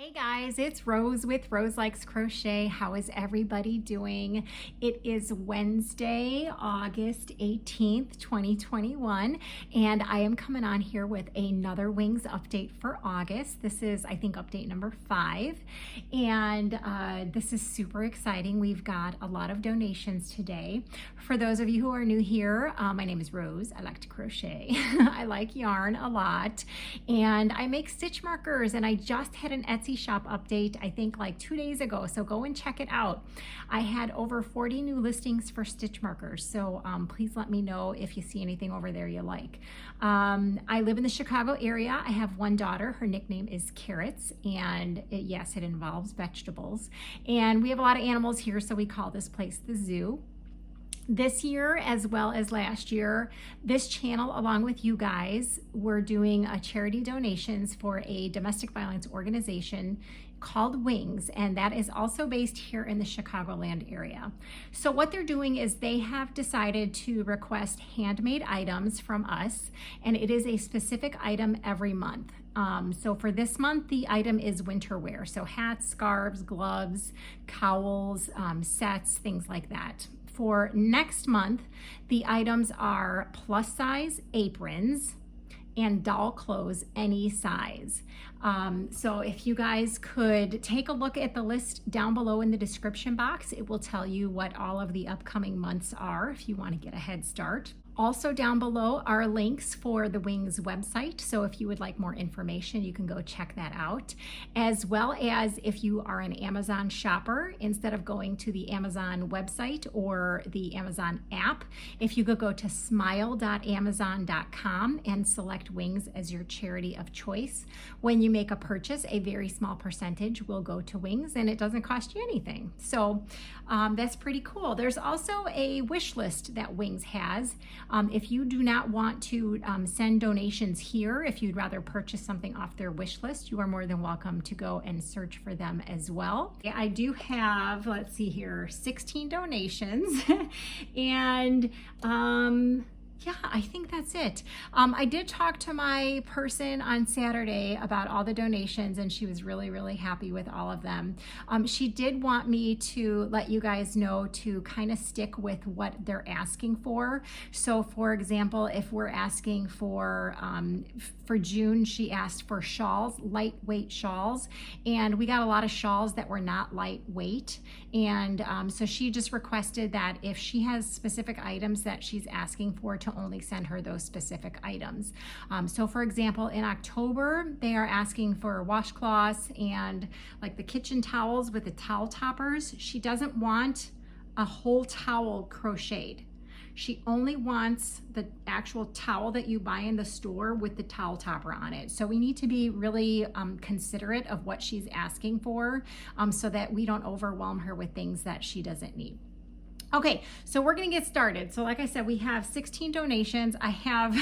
Hey guys, it's Rose with Roselikescrochet. How is everybody doing? It is Wednesday, August 18th, 2021, and I am coming on here with another Wings update for August. This is, I think, update number 5, and this is super exciting. We've got a lot of donations today. For those of you who are new here, my name is Rose. I like to crochet. I like yarn a lot, and I make stitch markers, and I just had an Etsy shop update, I think like 2 days ago, so go and check it out. I had over 40 new listings for stitch markers, so please let me know if you see anything over there you like. I live in the Chicago area. I have one daughter. Her nickname is Carrots, and yes, it involves vegetables, and we have a lot of animals here, so we call this place the zoo. This year, as well as last year, this channel, along with you guys, we're doing charity donations for a domestic violence organization called Wings, and that is also based here in the Chicagoland area. So what they're doing is they have decided to request handmade items from us, and it is a specific item every month. So for this month, the item is winter wear, so hats, scarves, gloves, cowls, sets, things like that. For next month, the items are plus size aprons and doll clothes any size. So if you guys could take a look at the list down below in the description box, it will tell you what all of the upcoming months are if you want to get a head start. Also down below are links for the Wings website, so if you would like more information, you can go check that out. As well as if you are an Amazon shopper, instead of going to the Amazon website or the Amazon app, if you could go to smile.amazon.com and select Wings as your charity of choice. When you make a purchase, a very small percentage will go to Wings, and it doesn't cost you anything. So that's pretty cool. There's also a wish list that Wings has. If you do not want to send donations here, if you'd rather purchase something off their wish list, you are more than welcome to go and search for them as well. I do have, let's see here, 16 donations, and yeah, I think that's it. I did talk to my person on Saturday about all the donations, and she was really, really happy with all of them. She did want me to let you guys know to kind of stick with what they're asking for. So for example, if we're asking for June, she asked for shawls, lightweight shawls, and we got a lot of shawls that were not lightweight. And so she just requested that if she has specific items that she's asking for, to only send her those specific items. So for example, in October, they are asking for washcloths and like the kitchen towels with the towel toppers. She doesn't want a whole towel crocheted. She only wants the actual towel that you buy in the store with the towel topper on it. So we need to be really considerate of what she's asking for, so that we don't overwhelm her with things that she doesn't need. Okay, so we're gonna get started. So like I said, we have 16 donations. I have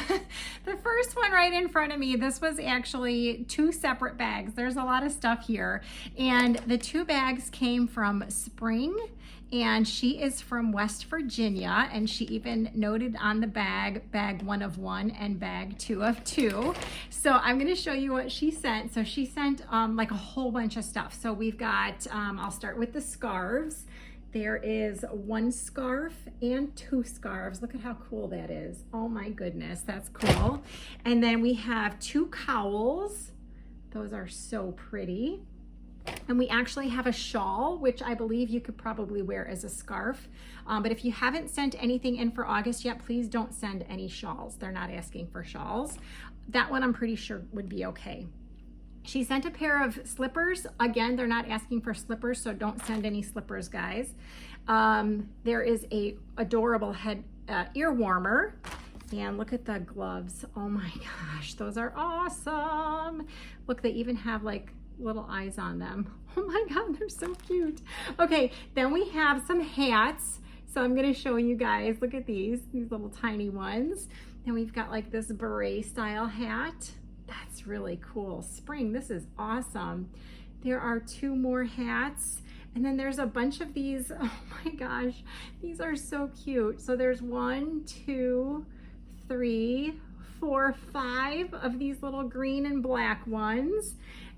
the first one right in front of me. This was actually 2 separate bags. There's a lot of stuff here. And the 2 bags came from Spring, and she is from West Virginia, and she even noted on the bag 1 of 1 and bag 2 of 2. So I'm gonna show you what she sent. So she sent like a whole bunch of stuff. So we've got, I'll start with the scarves. There is 1 scarf and 2 scarves. Look at how cool that is. Oh my goodness, that's cool. And then we have 2 cowls. Those are so pretty. And we actually have a shawl, which I believe you could probably wear as a scarf. But if you haven't sent anything in for August yet, please don't send any shawls. They're not asking for shawls. That one I'm pretty sure would be okay. She sent a pair of slippers. Again, they're not asking for slippers, so don't send any slippers, guys. There is a adorable head ear warmer. And look at the gloves. Oh my gosh, those are awesome. Look, they even have like little eyes on them. Oh my God, they're so cute. Okay, then we have some hats. So I'm gonna show you guys, look at these little tiny ones. Then we've got like this beret style hat. That's really cool. Spring, this is awesome. There are 2 more hats, and then there's a bunch of these. Oh my gosh, these are so cute. So there's 1, 2, 3, 4, 5 of these little green and black ones.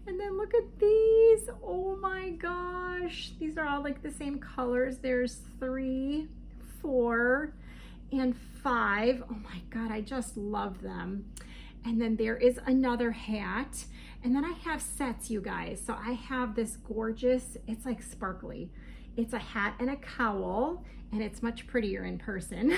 And then look at these. Oh my gosh. These are all like the same colors. There's 3, 4, and 5. Oh my God, I just love them. And then there is another hat. And then I have sets, you guys. So I have this gorgeous, it's like sparkly. It's a hat and a cowl, and it's much prettier in person.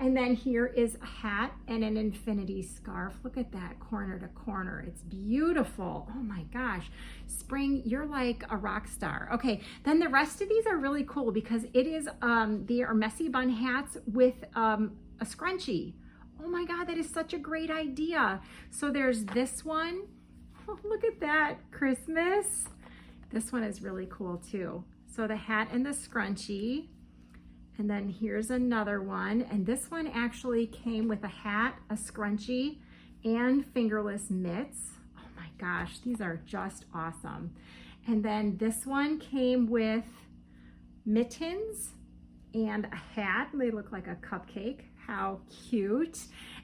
And then here is a hat and an infinity scarf. Look at that, corner to corner. It's beautiful. Oh my gosh. Spring, you're like a rock star. Okay, then the rest of these are really cool because it is, they are messy bun hats with a scrunchie. Oh my God, that is such a great idea. So there's this one. Oh, look at that, Christmas. This one is really cool too. So the hat and the scrunchie, and then here's another one. And this one actually came with a hat, a scrunchie, and fingerless mitts. Oh my gosh, these are just awesome. And then this one came with mittens and a hat. They look like a cupcake. How cute.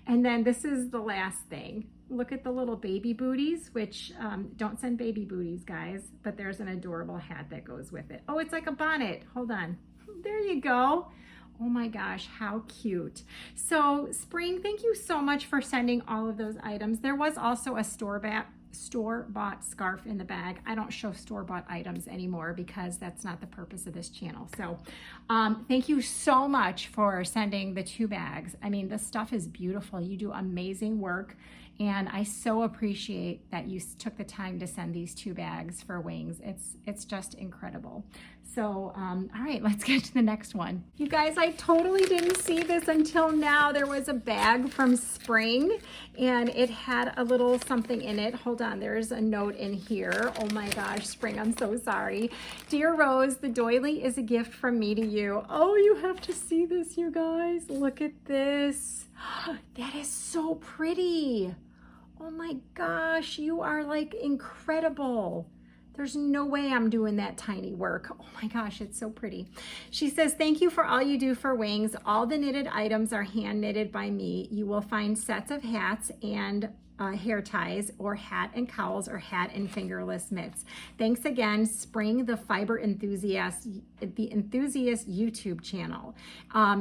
And then this is the last thing. Look at the little baby booties, which don't send baby booties, guys, but there's an adorable hat that goes with it. Oh, it's like a bonnet. Hold on. There you go. Oh my gosh, how cute. So Spring, thank you so much for sending all of those items. There was also a store-bought scarf in the bag. I don't show store-bought items anymore because that's not the purpose of this channel. So thank you so much for sending the 2 bags. I mean, this stuff is beautiful. You do amazing work. And I so appreciate that you took the time to send these 2 bags for wings. It's just incredible. So, all right, let's get to the next one. You guys, I totally didn't see this until now. There was a bag from Spring and it had a little something in it. Hold on, there's a note in here. Oh my gosh, Spring, I'm so sorry. Dear Rose, the doily is a gift from me to you. Oh, you have to see this, you guys. Look at this. That is so pretty. Oh my gosh, you are like incredible. There's no way I'm doing that tiny work. Oh my gosh, it's so pretty. She says, thank you for all you do for wings. All the knitted items are hand knitted by me. You will find sets of hats and hair ties or hat and cowls or hat and fingerless mitts. Thanks again, Spring, the fiber enthusiast, the enthusiast YouTube channel.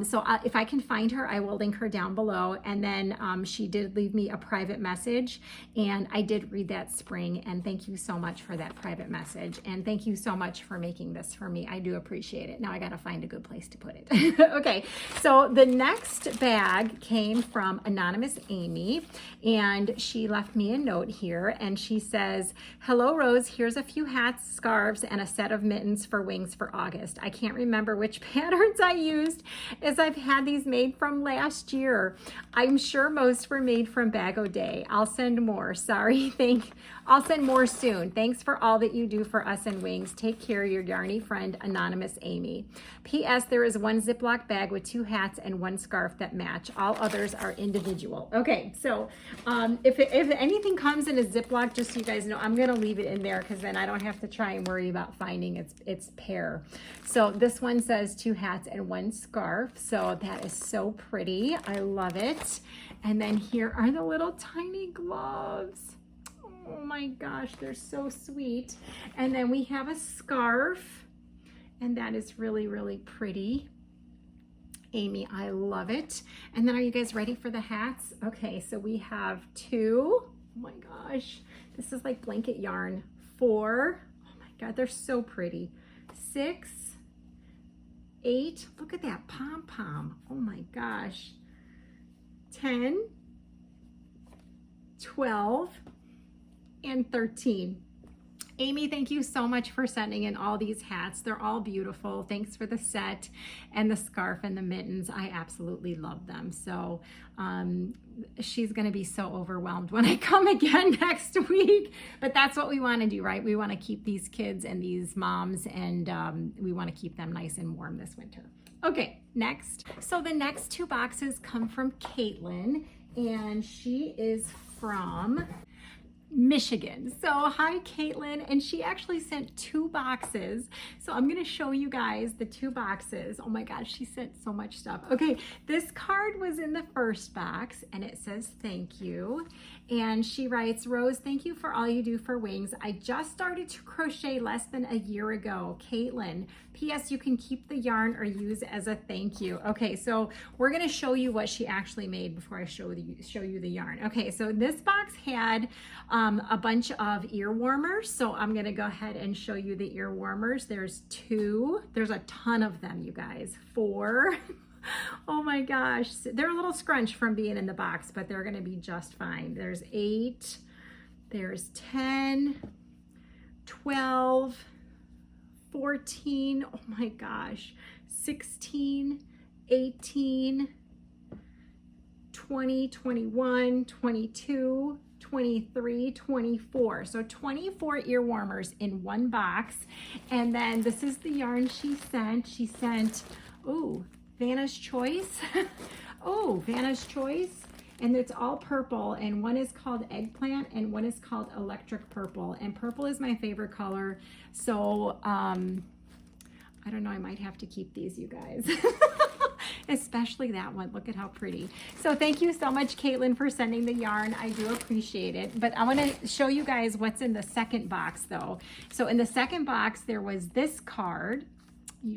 So if I can find her, I will link her down below. And then she did leave me a private message and I did read that, Spring, and thank you so much for that private message. And thank you so much for making this for me. I do appreciate it. Now I got to find a good place to put it. Okay, so the next bag came from Anonymous Amy, and she left me a note here and she says, hello Rose, here's a few hats, scarves, and a set of mittens for wings for August. I can't remember which patterns I used as I've had these made from last year. I'm sure most were made from Bag O' Day. I'll send more. Sorry, I'll send more soon. Thanks for all that you do for us in wings. Take care, your yarny friend, Anonymous Amy. P.S. There is 1 Ziploc bag with 2 hats and 1 scarf that match. All others are individual. Okay, so if anything comes in a Ziploc, just so you guys know, I'm gonna leave it in there because then I don't have to try and worry about finding its pair. So this one says 2 hats and 1 scarf. So that is so pretty. I love it. And then here are the little tiny gloves. Oh my gosh, they're so sweet. And then we have a scarf, and that is really, really pretty. Amy, I love it. And then are you guys ready for the hats? Okay, so we have 2. Oh my gosh, this is like blanket yarn. 4. Oh my God, they're so pretty. 6, 8. Look at that pom-pom. Oh my gosh. 10, 12, and 13. Amy, thank you so much for sending in all these hats. They're all beautiful. Thanks for the set and the scarf and the mittens. I absolutely love them. So she's going to be so overwhelmed when I come again next week. But that's what we want to do, right? We want to keep these kids and these moms, and we want to keep them nice and warm this winter. Okay, next. So the next 2 boxes come from Caitlyn, and she is from Michigan. So hi Caitlyn, and she actually sent 2 boxes. So I'm gonna show you guys the 2 boxes. Oh my gosh, she sent so much stuff. Okay, this card was in the first box and it says thank you. And she writes, Rose, thank you for all you do for wings. I just started to crochet less than a year ago. Caitlyn, P.S. you can keep the yarn or use as a thank you. Okay, so we're gonna show you what she actually made before I show you the yarn. Okay, so this box had a bunch of ear warmers. So I'm gonna go ahead and show you the ear warmers. There's 2, there's a ton of them, you guys. 4, oh my gosh. They're a little scrunched from being in the box, but they're gonna be just fine. There's 8, there's 10, 12, 14, oh my gosh, 16, 18, 20, 21, 22, 23, 24. So 24 ear warmers in one box. And then this is the yarn she sent. She sent, oh, Vanna's Choice. Oh, Vanna's Choice. And it's all purple, and one is called Eggplant and one is called Electric Purple. And purple is my favorite color. So I don't know, I might have to keep these, you guys. Especially that one. Look at how pretty. So thank you so much, Caitlyn, for sending the yarn. I do appreciate it. But I want to show you guys what's in the second box, though. So in the second box, there was this card.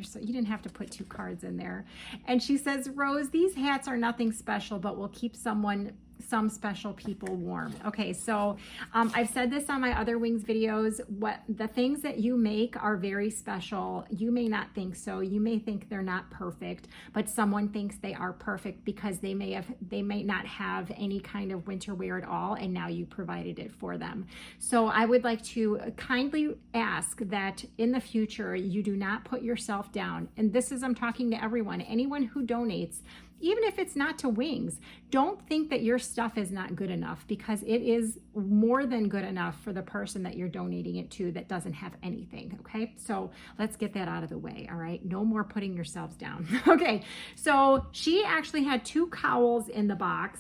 So you didn't have to put 2 cards in there. And she says, Rose, these hats are nothing special, but will keep some special people warm. Okay, so I've said this on my other wings videos. What the things that you make are very special. You may not think so. You may think they're not perfect, but someone thinks they are perfect because they may not have any kind of winter wear at all, and now you provided it for them. So I would like to kindly ask that in the future you do not put yourself down. And this is, I'm talking to everyone, anyone who donates. Even if it's not to wings, don't think that your stuff is not good enough, because it is more than good enough for the person that you're donating it to that doesn't have anything, okay? So let's get that out of the way, all right? No more putting yourselves down. Okay, so she actually had 2 cowls in the box,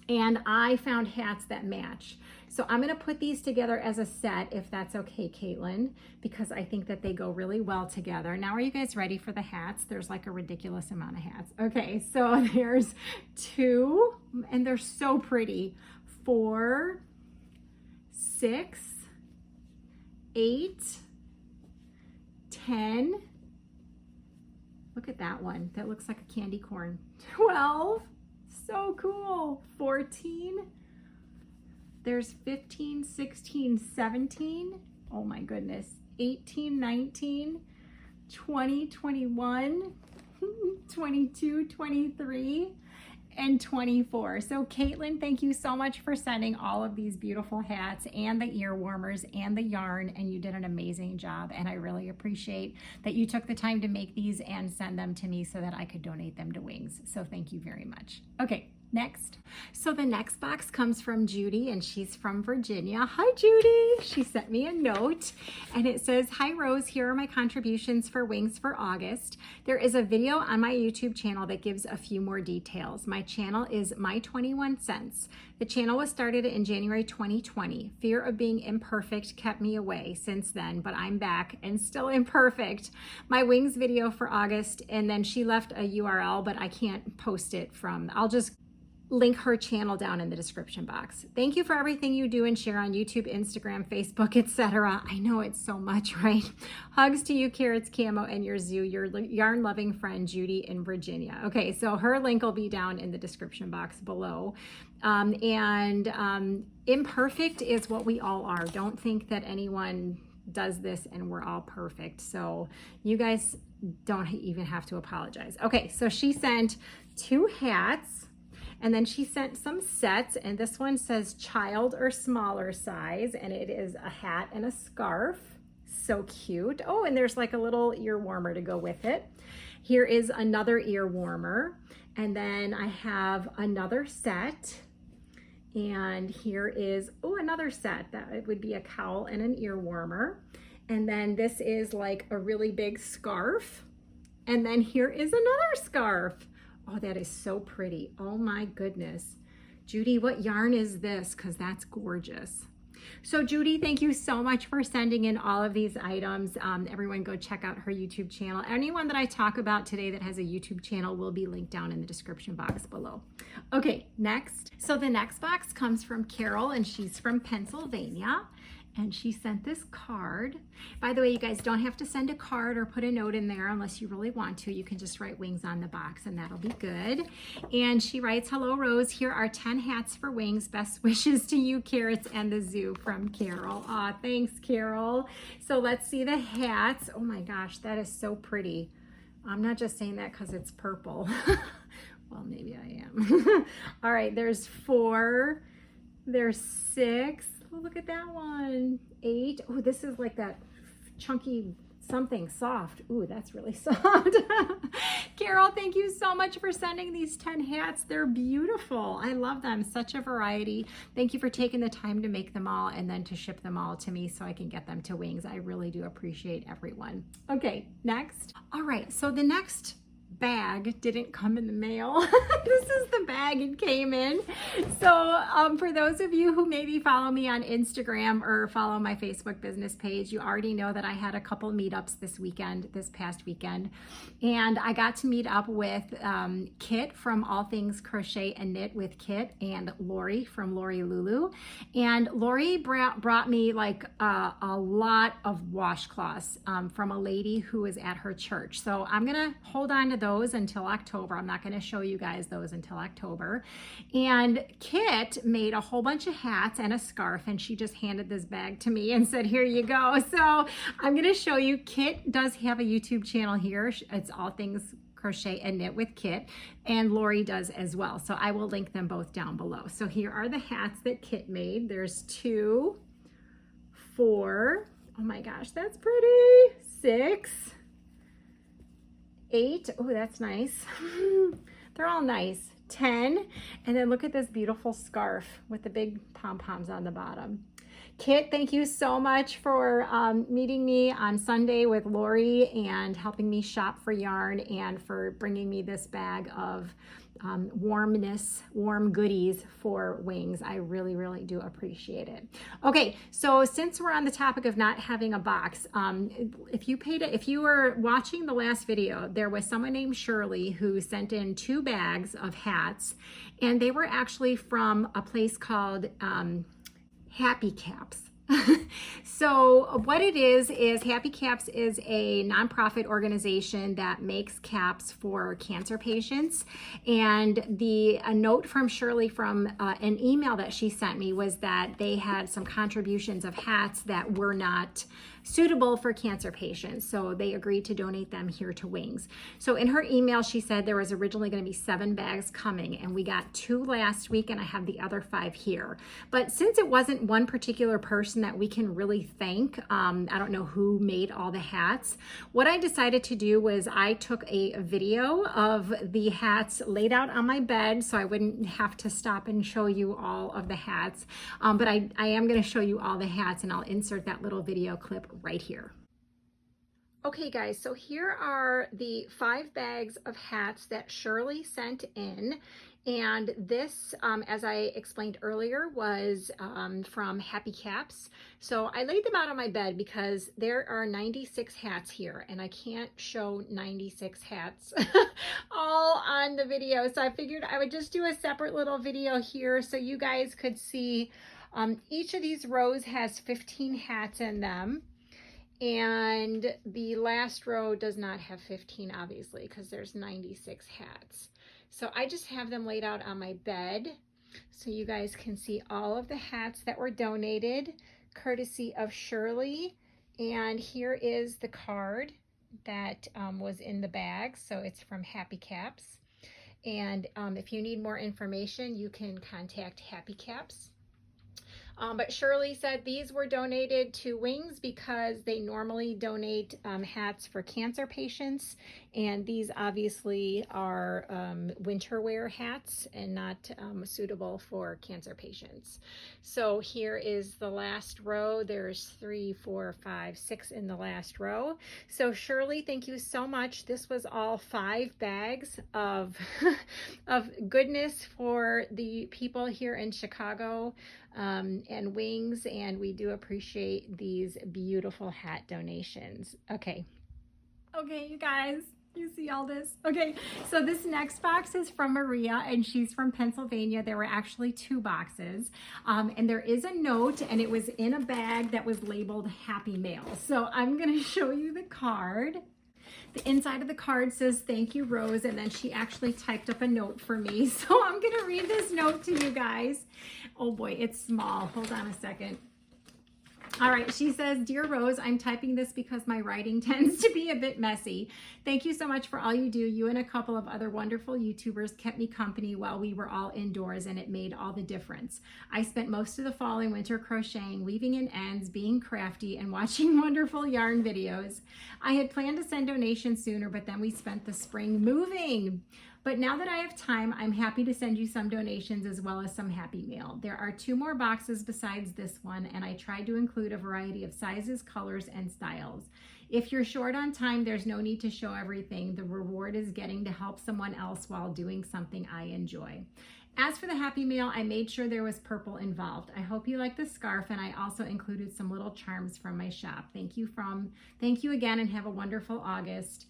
and I found hats that match. So I'm gonna put these together as a set, if that's okay, Caitlyn, because I think that they go really well together. Now, are you guys ready for the hats? There's like a ridiculous amount of hats. Okay, so there's 2, and they're so pretty. 4, 6, 8, 10. Look at that one. That looks like a candy corn. 12, so cool. 14. There's 15, 16, 17. Oh my goodness. 18, 19, 20, 21, 22, 23, and 24. So Caitlyn, thank you so much for sending all of these beautiful hats and the ear warmers and the yarn, and you did an amazing job, and I really appreciate that you took the time to make these and send them to me so that I could donate them to Wings. So thank you very much. Okay. Next. So the next box comes from Judy, and she's from Virginia. Hi, Judy. She sent me a note, and it says, hi, Rose. Here are my contributions for Wings for August. There is a video on my YouTube channel that gives a few more details. My channel is My 21 Cents. The channel was started in January 2020. Fear of being imperfect kept me away since then, but I'm back and still imperfect. My Wings video for August, and then she left a URL, but I can't post it from, I'll just link her channel down in the description box. Thank you for everything you do and share on YouTube, Instagram, Facebook, etc. I know it's so much, right? Hugs to you, Carrots Camo, and your zoo, your yarn-loving friend, Judy in Virginia. Okay, so her link will be down in the description box below. Imperfect is what we all are. Don't think that anyone does this and we're all perfect. So you guys don't even have to apologize. Okay, so she sent 2 hats. And then she sent some sets, and this one says child or smaller size, and it is a hat and a scarf. So cute. Oh, and there's like a little ear warmer to go with it. Here is another ear warmer, and then I have another set, and here is, oh, another set. That it would be a cowl and an ear warmer. And then this is like a really big scarf, and then here is another scarf. Oh, that is so pretty. Oh my goodness. Judy, what yarn is this? Because that's gorgeous. So Judy, thank you so much for sending in all of these items. Everyone go check out her YouTube channel. Anyone that I talk about today that has a YouTube channel will be linked down in the description box below. Okay, next. So the next box comes from Carol, and she's from Pennsylvania. And she sent this card. By the way, you guys don't have to send a card or put a note in there unless you really want to. You can just write wings on the box and that'll be good. And she writes, hello Rose, here are 10 hats for wings. Best wishes to you, Carrots, and the zoo, from Carol. Aw, thanks, Carol. So let's see the hats. Oh my gosh, that is so pretty. I'm not just saying that because it's purple. Well, maybe I am. All right, there's 4, there's 6. Oh, look at that one. 8. Oh, this is like that chunky something soft. Ooh, that's really soft. Carol, thank you so much for sending these 10 hats. They're beautiful. I love them. Such a variety. Thank you for taking the time to make them all and then to ship them all to me so I can get them to Wings. I really do appreciate everyone. Okay, next. All right, so the next bag didn't come in the mail. This is the bag it came in. So for those of you who maybe follow me on Instagram or follow my Facebook business page, you already know that I had a couple meetups this past weekend, and I got to meet up with Kit from All Things Crochet and Knit with Kit, and Lori from Lori Lulu. And Lori brought me like a lot of washcloths from a lady who was at her church. So I'm gonna hold on to those until October. I'm not going to show you guys those until October. And Kit made a whole bunch of hats and a scarf, and she just handed this bag to me and said, here you go. So I'm going to show you. Kit does have a YouTube channel here. It's All Things Crochet and Knit with Kit, and Lori does as well. So I will link them both down below. So here are the hats that Kit made. There's 2, 4. Oh my gosh, that's pretty. 6. 8. Oh, that's nice. They're all nice. 10. And then look at this beautiful scarf with the big pom-poms on the bottom. Kit, thank you so much for meeting me on Sunday with Lori and helping me shop for yarn, and for bringing me this bag of warm goodies for Wings. I really, really do appreciate it. Okay, so since we're on the topic of not having a box, if you were watching the last video, there was someone named Shirley who sent in 2 bags of hats, and they were actually from a place called Happy Caps. So what it is Happy Caps is a nonprofit organization that makes caps for cancer patients. And a note from Shirley from an email that she sent me was that they had some contributions of hats that were not suitable for cancer patients. So they agreed to donate them here to Wings. So in her email, she said there was originally going to be 7 bags coming, and we got 2 last week, and I have the other 5 here. But since it wasn't one particular person that we can really thank, I don't know who made all the hats, what I decided to do was I took a video of the hats laid out on my bed so I wouldn't have to stop and show you all of the hats. But I am going to show you all the hats, and I'll insert that little video clip right here. Okay guys, so here are the 5 bags of hats that Shirley sent in. And this, as I explained earlier, was from Happy Caps. So I laid them out on my bed because there are 96 hats here, and I can't show 96 hats all on the video. So I figured I would just do a separate little video here so you guys could see. Each of these rows has 15 hats in them. And the last row does not have 15, obviously, because there's 96 hats. So I just have them laid out on my bed so you guys can see all of the hats that were donated, courtesy of Shirley. And here is the card that was in the bag. So it's from Happy Caps. And if you need more information, you can contact Happy Caps. But Shirley said these were donated to Wings because they normally donate hats for cancer patients, and these obviously are winter wear hats and not suitable for cancer patients. So here is the last row. There's 3, 4, 5, 6 in the last row. So Shirley, thank you so much. This was all 5 bags of of goodness for the people here in Chicago. and Wings, and we do appreciate these beautiful hat donations. Okay, you guys, you see all this? Okay, so this next box is from Maria, and she's from Pennsylvania. There were actually 2 boxes, and there is a note, and it was in a bag that was labeled Happy Mail. So I'm gonna show you the card. The inside of the card says, "Thank you, Rose," and then she actually typed up a note for me. So I'm gonna read this note to you guys. Oh boy, it's small. Hold on a second. All right, she says, "Dear Rose, I'm typing this because my writing tends to be a bit messy. Thank you so much for all you do. You and a couple of other wonderful YouTubers kept me company while we were all indoors, and it made all the difference. I spent most of the fall and winter crocheting, weaving in ends, being crafty, and watching wonderful yarn videos. I had planned to send donations sooner, but then we spent the spring moving. But now that I have time, I'm happy to send you some donations as well as some happy mail. There are 2 more boxes besides this one, and I tried to include a variety of sizes, colors, and styles. If you're short on time, there's no need to show everything. The reward is getting to help someone else while doing something I enjoy. As for the happy mail, I made sure there was purple involved. I hope you like the scarf, and I also included some little charms from my shop. Thank you again, and have a wonderful August.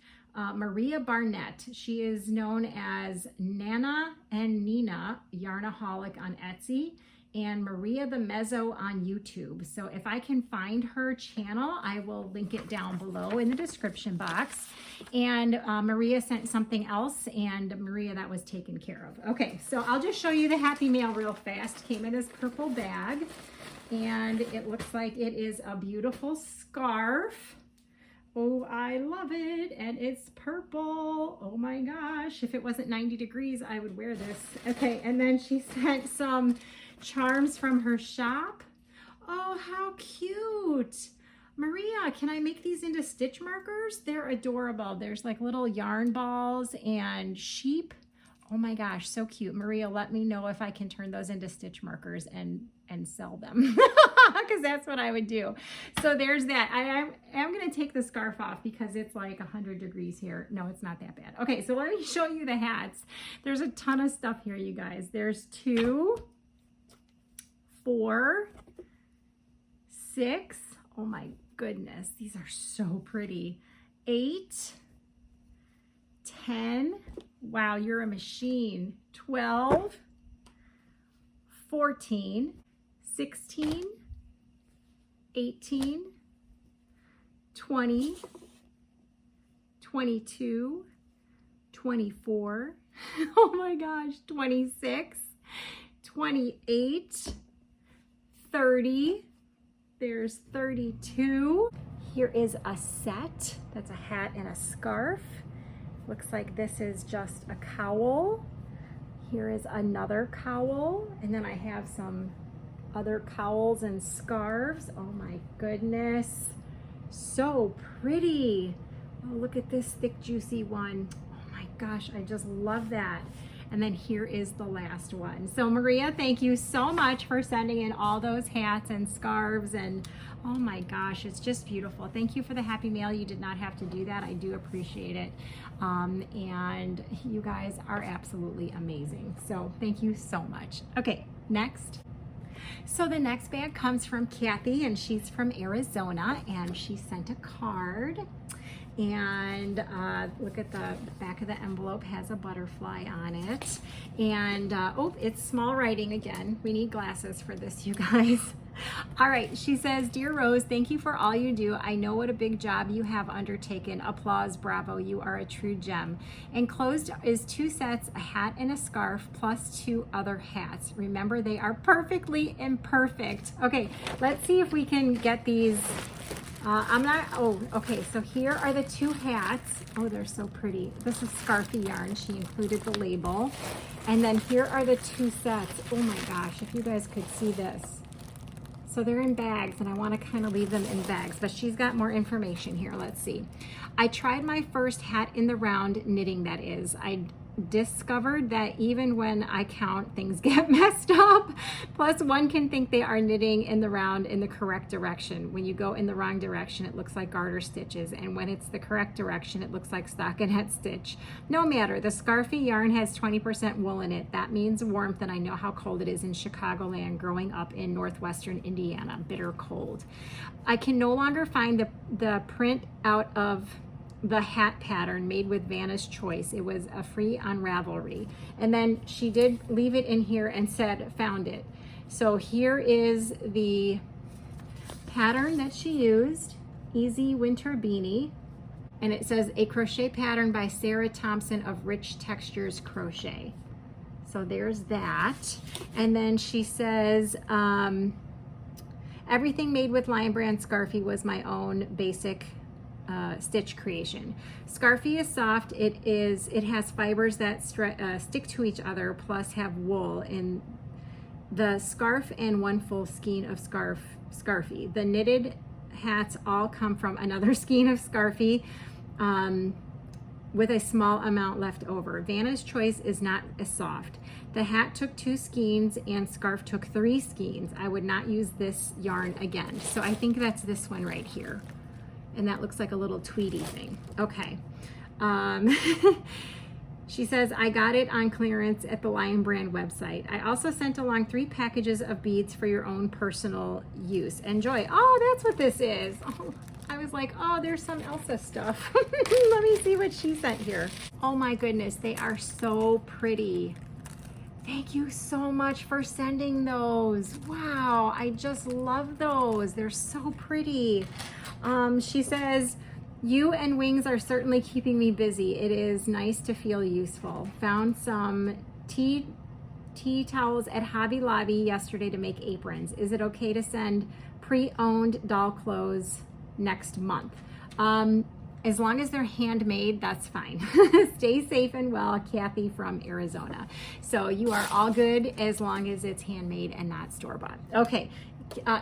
Maria Barnett. She is known as Nana and Nina Yarnaholic on Etsy, and Maria the Mezzo on YouTube. So if I can find her channel, I will link it down below in the description box. And Maria sent something else, and Maria, that was taken care of. Okay, so I'll just show you the happy mail real fast. Came in this purple bag, and it looks like it is a beautiful scarf. Oh, I love it, and it's purple. Oh my gosh, if it wasn't 90 degrees, I would wear this. Okay, and then she sent some charms from her shop. Oh, how cute. Maria, can I make these into stitch markers? They're adorable. There's like little yarn balls and sheep. Oh my gosh, so cute. Maria, let me know if I can turn those into stitch markers and sell them, because that's what I would do. So there's that. I am going to take the scarf off because it's like 100 degrees here. No, it's not that bad. Okay, so let me show you the hats. There's a ton of stuff here, you guys. There's 2, 4, 6. Oh my goodness, these are so pretty. 8, 10. Wow, you're a machine. 12, 14, 16, 18, 20, 22, 24, oh my gosh, 26, 28, 30, there's 32. Here is a set. That's a hat and a scarf. Looks like this is just a cowl. Here is another cowl, and then I have some other cowls and scarves. Oh my goodness, so pretty. Oh, look at this thick, juicy one. Oh my gosh, I just love that. And then here is the last one. So Maria, thank you so much for sending in all those hats and scarves, and oh my gosh, it's just beautiful. Thank you for the happy mail. You did not have to do that. I do appreciate it. And you guys are absolutely amazing. So thank you so much. Okay, next. So the next bag comes from Kathy, and she's from Arizona, and she sent a card. And look at the back of the envelope, has a butterfly on it. And oh, it's small writing again. We need glasses for this, you guys. All right, she says, "Dear Rose, thank you for all you do. I know what a big job you have undertaken. Applause, bravo, you are a true gem. Enclosed is 2 sets, a hat and a scarf, plus 2 other hats. Remember, they are perfectly imperfect." Okay, let's see if we can get these. Okay, so here are the 2 hats. Oh, they're so pretty. This is Scarfy yarn. She included the label. And then here are the 2 sets. Oh my gosh, if you guys could see this. So they're in bags, and I want to kind of leave them in bags, but she's got more information here. Let's see. "I tried my first hat in the round knitting, that is. discovered that even when I count, things get messed up. Plus, one can think they are knitting in the correct direction. When you go in the wrong direction, it looks like garter stitches, and when it's the correct direction, it looks like stockinette stitch. No matter, the Scarfy yarn has 20% wool in it. That means warmth, and I know how cold it is in Chicagoland growing up in northwestern Indiana, bitter cold. I can no longer find the print out of the hat pattern made with Vanna's Choice. It was a free on Ravelry. And then she did leave it in here and said, found it. So here is the pattern that she used, Easy Winter Beanie. And it says a crochet pattern by Sarah Thompson of Rich Textures Crochet. So there's that. And then she says, everything made with Lion Brand Scarfy was my own basic stitch creation. Scarfy is soft. It has fibers that stick to each other, plus have wool in the scarf and one full skein of Scarfy. The knitted hats all come from another skein of Scarfy with a small amount left over. Vanna's Choice is not as soft. The hat took 2 skeins and scarf took 3 skeins. I would not use this yarn again. So I think that's this one right here. And that looks like a little tweedy thing. Okay. She says, I got it on clearance at the Lion Brand website. I also sent along 3 packages of beads for your own personal use. Enjoy. Oh, that's what this is. Oh, I was like, oh, there's some Elsa stuff. Let me see what she sent here. Oh my goodness, they are so pretty. Thank you so much for sending those. Wow, I just love those. They're so pretty. She says, you and Wings are certainly keeping me busy. It is nice to feel useful. Found some tea towels at Hobby Lobby yesterday to make aprons. Is it okay to send pre-owned doll clothes next month? As long as they're handmade, that's fine. Stay safe and well, Kathy from Arizona. So you are all good as long as it's handmade and not store-bought. Okay.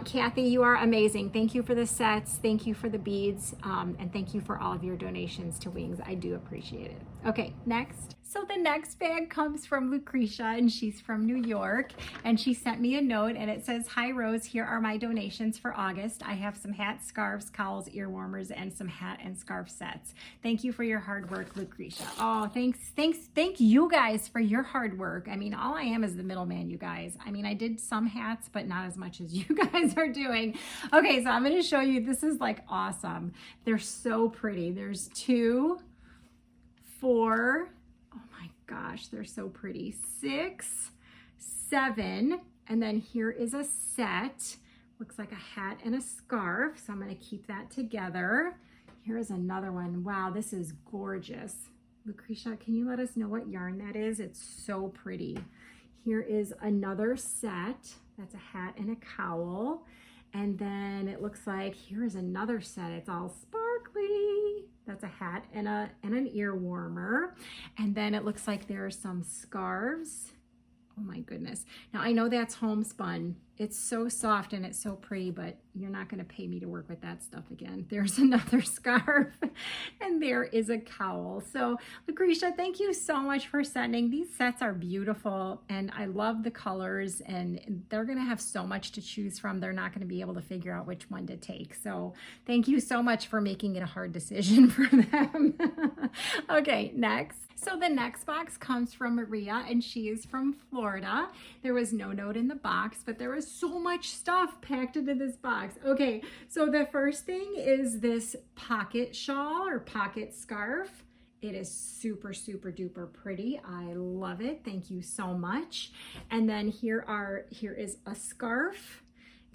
Kathy, you are amazing. Thank you for the sets. Thank you for the beads. And thank you for all of your donations to Wings. I do appreciate it. Okay, next. So the next bag comes from Lucretia, and she's from New York, and she sent me a note, and it says, hi Rose, here are my donations for August. I have some hats, scarves, cowls, ear warmers, and some hat and scarf sets. Thank you for your hard work, Lucretia. Oh, thank you guys for your hard work. I mean, all I am is the middleman, you guys. I mean, I did some hats, but not as much as you guys are doing. Okay, so I'm gonna show you, this is like awesome. They're so pretty. There's 2, 4, oh my gosh, they're so pretty. 6, 7, and then here is a set. Looks like a hat and a scarf, so I'm gonna keep that together. Here is another one. Wow, this is gorgeous. Lucretia, can you let us know what yarn that is? It's so pretty. Here is another set. That's a hat and a cowl. And then it looks like here is another set. It's all sparkly. That's a hat and an ear warmer. And then it looks like there are some scarves. Oh my goodness. Now I know that's homespun. It's so soft and it's so pretty, but you're not going to pay me to work with that stuff again. There's another scarf and there is a cowl. So Lucretia, thank you so much for sending. These sets are beautiful and I love the colors, and they're going to have so much to choose from. They're not going to be able to figure out which one to take. So thank you so much for making it a hard decision for them. Okay, next. So the next box comes from Maria, and she is from Florida. There was no note in the box, but there was so much stuff packed into this box. Okay, so the first thing is this pocket shawl or pocket scarf. It is super, super duper pretty. I love it. Thank you so much. And then here is a scarf.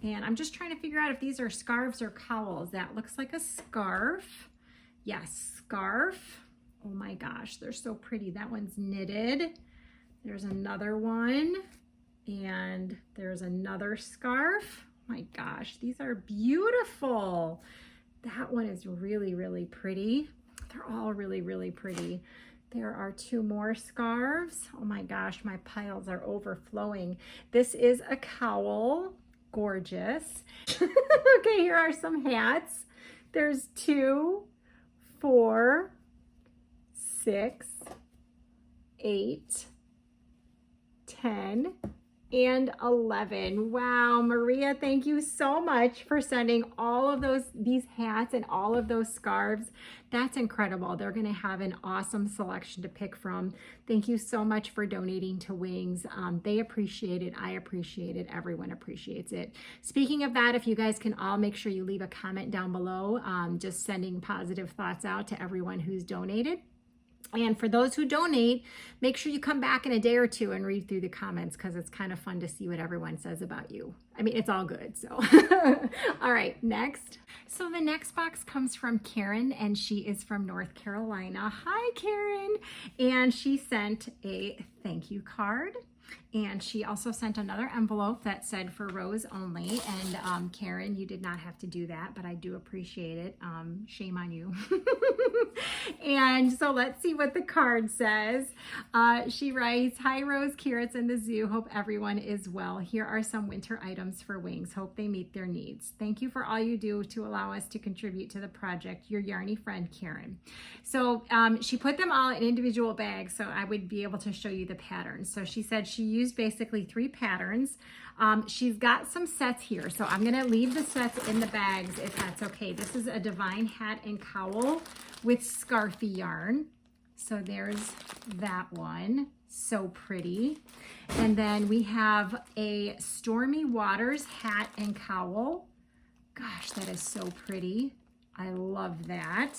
And I'm just trying to figure out if these are scarves or cowls. That looks like a scarf. Yes, scarf. Oh my gosh, they're so pretty. That one's knitted. There's another one, and there's another scarf. Oh my gosh, these are beautiful. That one is really, really pretty. They're all really, really pretty. There are 2 more scarves. Oh my gosh, my piles are overflowing. This is a cowl. Gorgeous. Okay, here are some hats. There's 2, 4, 6, 8, 10, and 11. Wow, Maria, thank you so much for sending all of these hats and all of those scarves. That's incredible. They're going to have an awesome selection to pick from. Thank you so much for donating to Wings. They appreciate it. I appreciate it. Everyone appreciates it. Speaking of that, if you guys can all make sure you leave a comment down below, just sending positive thoughts out to everyone who's donated. And for those who donate, make sure you come back in a day or two and read through the comments, because it's kind of fun to see what everyone says about you. I mean, it's all good, so. All right, next. So the next box comes from Karen, and she is from North Carolina. Hi, Karen. And she sent a thank you card. And she also sent another envelope that said for Rose only. And Karen, you did not have to do that, but I do appreciate it. Shame on you. And so let's see what the card says. She writes, "Hi Rose, Carrots, and the zoo. Hope everyone is well. Here are some winter items for Wings. Hope they meet their needs. Thank you for all you do to allow us to contribute to the project. Your yarny friend, Karen." So she put them all in individual bags so I would be able to show you the patterns. So she said she used basically 3 patterns. She's got some sets here, so I'm gonna leave the sets in the bags if that's okay. This is a Divine Hat and Cowl with Scarfy yarn. So there's that one, so pretty. And then we have a Stormy Waters hat and cowl. Gosh, that is so pretty. I love that.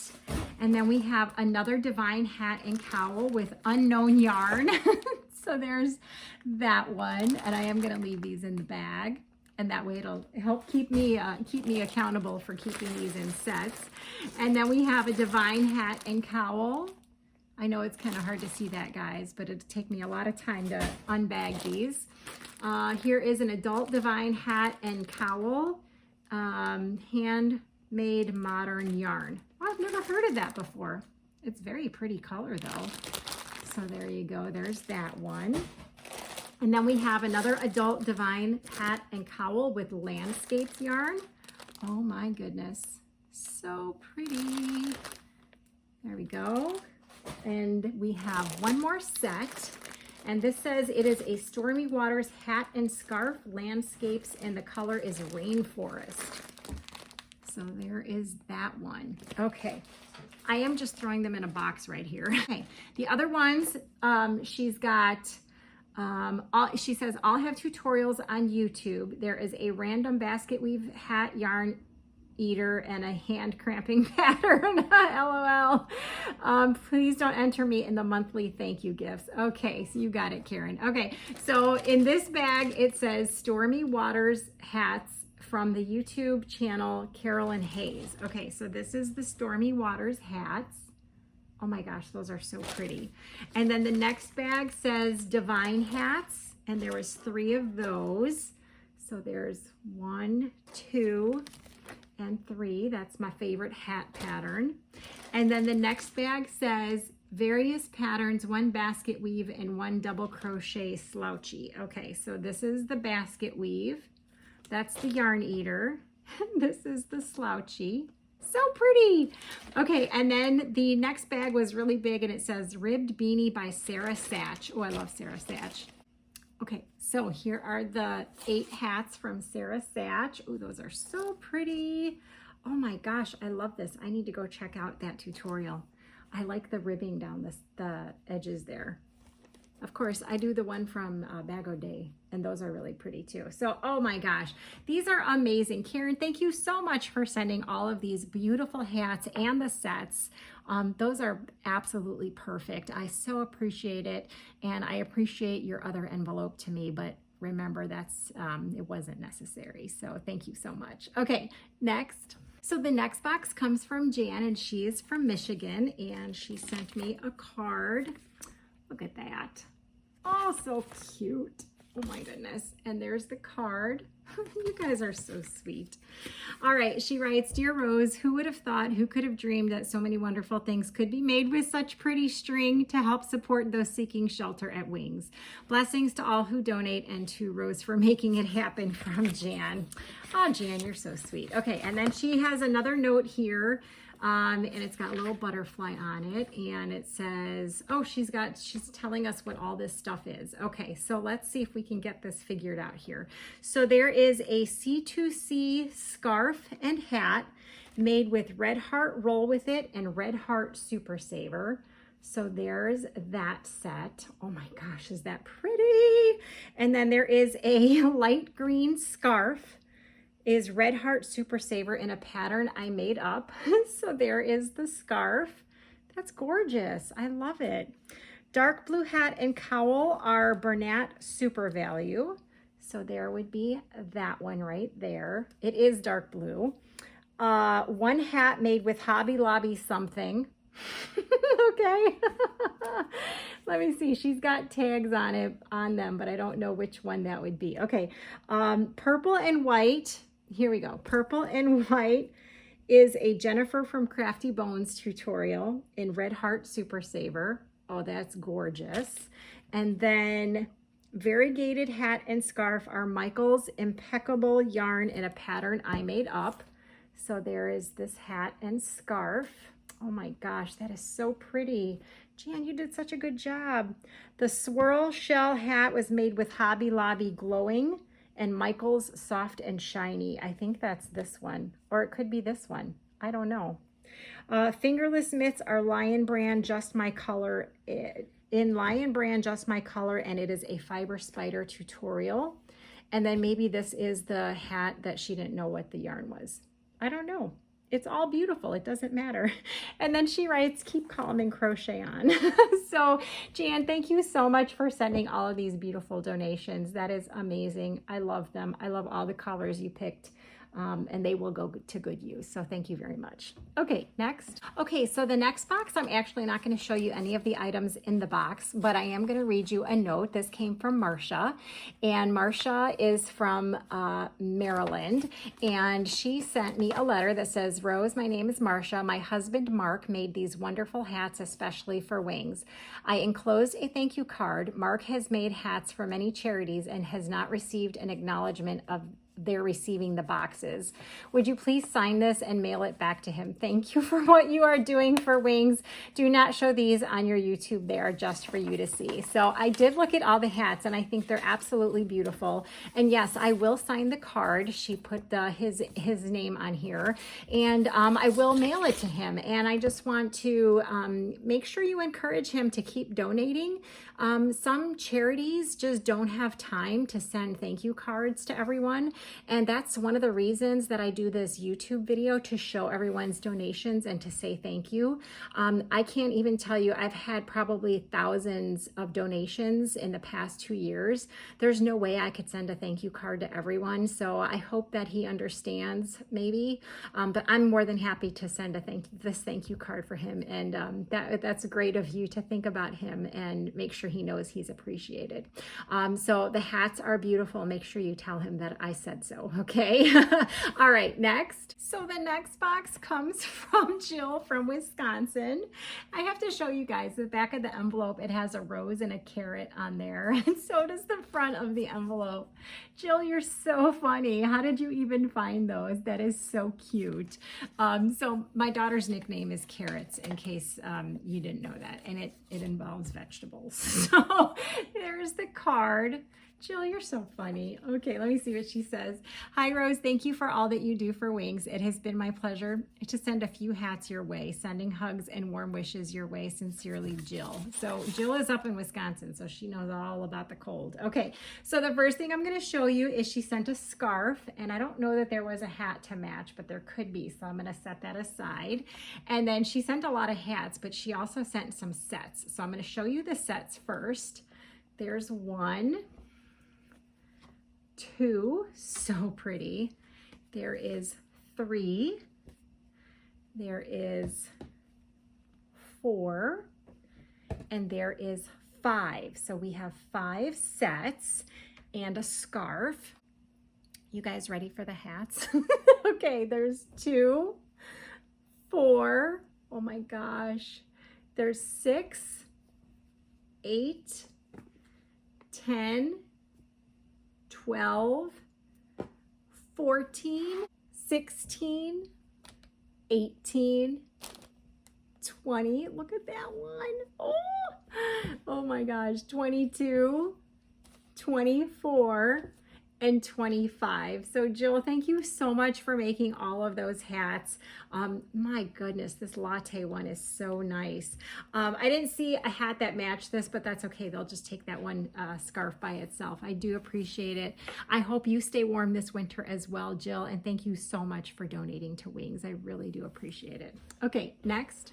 And then we have another Divine Hat and Cowl with Unknown yarn. So there's that one, and I am going to leave these in the bag, and that way it'll help keep me accountable for keeping these in sets. And then we have a Divine Hat and Cowl. I know it's kind of hard to see that, guys, but it'll take me a lot of time to unbag these. Here is an Adult Divine Hat and Cowl, handmade modern yarn. Oh, I've never heard of that before. It's very pretty color though. So there you go, there's that one. And then we have another Adult Divine Hat and Cowl with Landscapes yarn. Oh my goodness, so pretty. There we go. And we have one more set. And this says it is a Stormy Waters hat and scarf, landscapes, and the color is Rainforest. So there is that one. Okay. I am just throwing them in a box right here. Okay, the other ones, she's got, she says, I'll have tutorials on YouTube. There is a random basket weave hat yarn eater and a hand cramping pattern. LOL. Please don't enter me in the monthly thank you gifts. Okay, so you got it, Karen. Okay, so in this bag, it says Stormy Waters hats from the YouTube channel Carolyn Hayes. Okay, so this is the Stormy Waters hats. Oh my gosh, those are so pretty. And then the next bag says Divine Hats, and there was 3 of those. So there's 1, 2, and 3. That's my favorite hat pattern. And then the next bag says various patterns, 1 basket weave and 1 double crochet slouchy. Okay, so this is the basket weave. That's the yarn eater. This is the slouchy. So pretty. Okay, and then the next bag was really big, and it says Ribbed Beanie by Sarah Satch. Oh, I love Sarah Satch. Okay, so here are the 8 hats from Sarah Satch. Oh, those are so pretty. Oh my gosh, I love this. I need to go check out that tutorial. I like the ribbing down the edges there. Of course, I do the one from Bag O' Day, and those are really pretty too. So, oh my gosh, these are amazing. Karen, thank you so much for sending all of these beautiful hats and the sets. Those are absolutely perfect. I so appreciate it, and I appreciate your other envelope to me, but remember that's, it wasn't necessary. So thank you so much. Okay, next. So the next box comes from Jan, and she is from Michigan, and she sent me a card. Look at that. Oh, so cute. Oh my goodness. And there's the card. You guys are so sweet. All right, she writes, Dear Rose, who would have thought, who could have dreamed that so many wonderful things could be made with such pretty string to help support those seeking shelter at Wings. Blessings to all who donate, and to Rose for making it happen, from Jan. Oh, Jan, you're so sweet. Okay, and then she has another note here. And it's got a little butterfly on it, and it says, oh, she's telling us what all this stuff is. Okay, so let's see if we can get this figured out here. So there is a C2C scarf and hat made with Red Heart Roll With It and Red Heart Super Saver. So there's that set. Oh my gosh, is that pretty? And then there is a light green scarf, is Red Heart Super Saver in a pattern I made up. So there is the scarf. That's gorgeous. I love it. Dark blue hat and cowl are Bernat Super Value. So there would be that one right there. It is dark blue. One hat made with Hobby Lobby something. Okay. Let me see. She's got tags on them, but I don't know which one that would be. Okay. Purple and white. Here we go. Purple and white is a Jennifer from Crafty Bones tutorial in Red Heart Super Saver. Oh, that's gorgeous. And then variegated hat and scarf are Michael's Impeccable Yarn in a pattern I made up. So there is this hat and scarf. Oh my gosh, that is so pretty. Jan, you did such a good job. The swirl shell hat was made with Hobby Lobby Glowing and Michael's Soft and Shiny. I think that's this one, or it could be this one. I don't know. Fingerless mitts are Lion Brand Just My Color, in Lion Brand Just My Color, and it is a fiber spider tutorial. And then maybe this is the hat that she didn't know what the yarn was. I don't know. It's all beautiful. It doesn't matter. And then she writes, keep calm and crochet on. So Jan, thank you so much for sending all of these beautiful donations. That is amazing. I love them. I love all the colors you picked. And they will go to good use. So thank you very much. Okay, next. Okay, so the next box, I'm actually not going to show you any of the items in the box, but I am going to read you a note. This came from Marcia, and Marcia is from Maryland, and she sent me a letter that says, Rose, my name is Marcia. My husband, Mark, made these wonderful hats especially for Wings. I enclosed a thank you card. Mark has made hats for many charities and has not received an acknowledgement of they're receiving the boxes. Would you please sign this and mail it back to him? Thank you for what you are doing for Wings. Do not show these on your YouTube. They are just for you to see. So I did look at all the hats and I think they're absolutely beautiful. And yes, I will sign the card. She put his name on here, and I will mail it to him. And I just want to make sure you encourage him to keep donating. Some charities just don't have time to send thank you cards to everyone. And that's one of the reasons that I do this YouTube video, to show everyone's donations and to say thank you. I can't even tell you, I've had probably thousands of donations in the past 2 years. There's no way I could send a thank you card to everyone. So I hope that he understands maybe, but I'm more than happy to send this thank you card for him. And that's great of you to think about him and make sure he knows he's appreciated. So the hats are beautiful. Make sure you tell him that I said so, okay? All right, next. So the next box comes from Jill from Wisconsin. I have to show you guys the back of the envelope. It has a rose and a carrot on there, and so does the front of the envelope. Jill, you're so funny. How did you even find those? That is so cute. So my daughter's nickname is Carrots, in case you didn't know that, and it involves vegetables. So there's the card. Jill, you're so funny. Okay, let me see what she says. Hi, Rose. Thank you for all that you do for Wings. It has been my pleasure to send a few hats your way. Sending hugs and warm wishes your way. Sincerely, Jill. So Jill is up in Wisconsin, so she knows all about the cold. Okay, so the first thing I'm going to show you is she sent a scarf, and I don't know that there was a hat to match, but there could be, so I'm going to set that aside. And then she sent a lot of hats, but she also sent some sets. So I'm going to show you the sets first. There's one. 2, so pretty. There is 3. There is 4. And there is 5. So we have 5 sets and a scarf. You guys ready for the hats? Okay, there's 2, 4. Oh my gosh. There's 6, 8, 10, 12, 14, 16, 18, 20. Look at that one. Oh my gosh. 22, 24, and 25. So Jill, thank you so much for making all of those hats. My goodness, this latte one is so nice. I didn't see a hat that matched this, but that's okay. They'll just take that one scarf by itself. I do appreciate it. I hope you stay warm this winter as well, Jill, and thank you so much for donating to Wings. I really do appreciate it. Okay, next.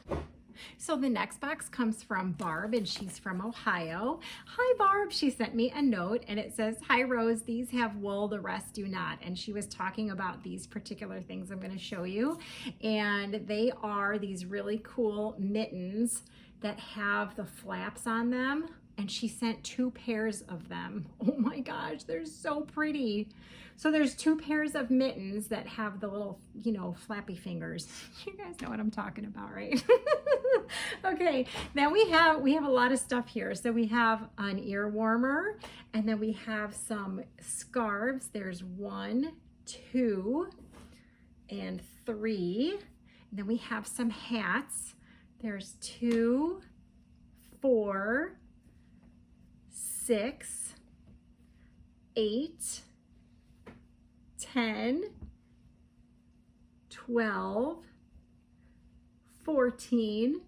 So the next box comes from Barb, and she's from Ohio. Hi Barb, she sent me a note and it says, "Hi Rose, these have wool, the rest do not." And she was talking about these particular things I'm going to show you. And they are these really cool mittens that have the flaps on them. And she sent 2 pairs of them. Oh my gosh, they're so pretty. So there's 2 pairs of mittens that have the little, you know, flappy fingers. You guys know what I'm talking about, right? Okay, then we have a lot of stuff here. So we have an ear warmer, and then we have some scarves. There's 1, 2, and 3. And then we have some hats. There's 2, 4, 6, 8, 10, 12, 14,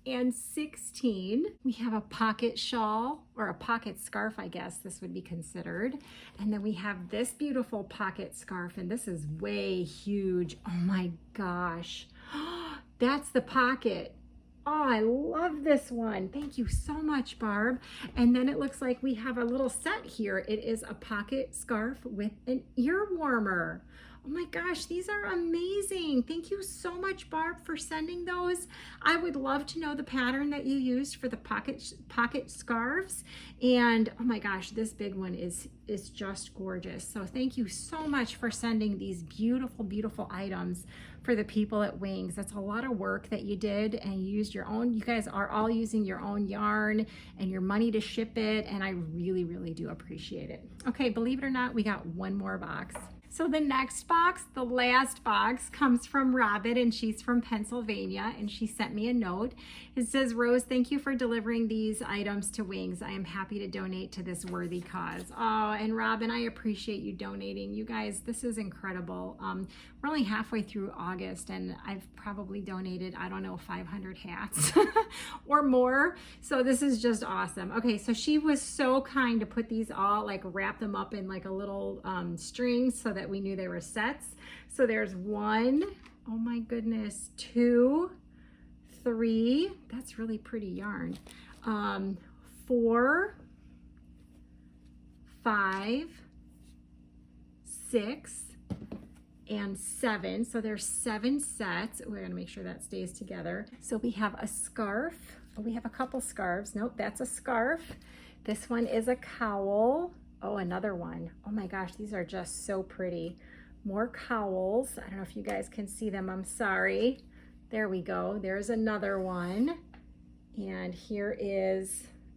and 16. We have a pocket shawl, or a pocket scarf, I guess this would be considered. And then we have this beautiful pocket scarf, and this is way huge. Oh my gosh. That's the pocket. Oh, I love this one. Thank you so much, Barb. And then it looks like we have a little set here. It is a pocket scarf with an ear warmer. Oh my gosh, these are amazing. Thank you so much, Barb, for sending those. I would love to know the pattern that you used for the pocket scarves. And oh my gosh, this big one is just gorgeous. So thank you so much for sending these beautiful, beautiful items for the people at Wings. That's a lot of work that you did, and you used your own, you guys are all using your own yarn and your money to ship it, and I really, really do appreciate it. Okay, believe it or not, we got one more box. So the next box, the last box, comes from Robin, and she's from Pennsylvania, and she sent me a note. It says, "Rose, thank you for delivering these items to Wings. I am happy to donate to this worthy cause." Oh, and Robin, I appreciate you donating. You guys, this is incredible. We're only halfway through August, and I've probably donated, I don't know, 500 hats or more. So this is just awesome. Okay, so she was so kind to put these all, like wrap them up in like a little string so that we knew they were sets. So there's 1, oh my goodness, 2, 3, that's really pretty yarn, 4, 5, 6, and 7. So there's 7 sets. We're gonna make sure that stays together. So we have a scarf. Oh, we have a couple scarves. Nope, that's a scarf. This one is a cowl. Oh, another one. Oh my gosh, these are just so pretty. More cowls. I don't know if you guys can see them. I'm sorry. There we go. There's another one. And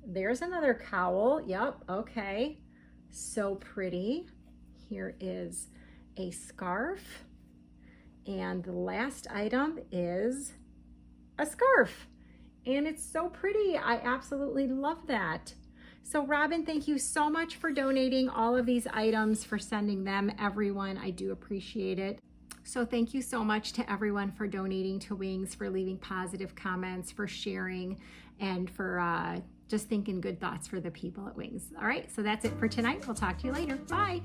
there's another cowl. Yep, okay. So pretty. Here is a scarf. And the last item is a scarf. And it's so pretty. I absolutely love that. So Robin, thank you so much for donating all of these items, for sending them, everyone. I do appreciate it. So thank you so much to everyone for donating to Wings, for leaving positive comments, for sharing, and for just thinking good thoughts for the people at Wings. All right, so that's it for tonight. We'll talk to you later. Bye.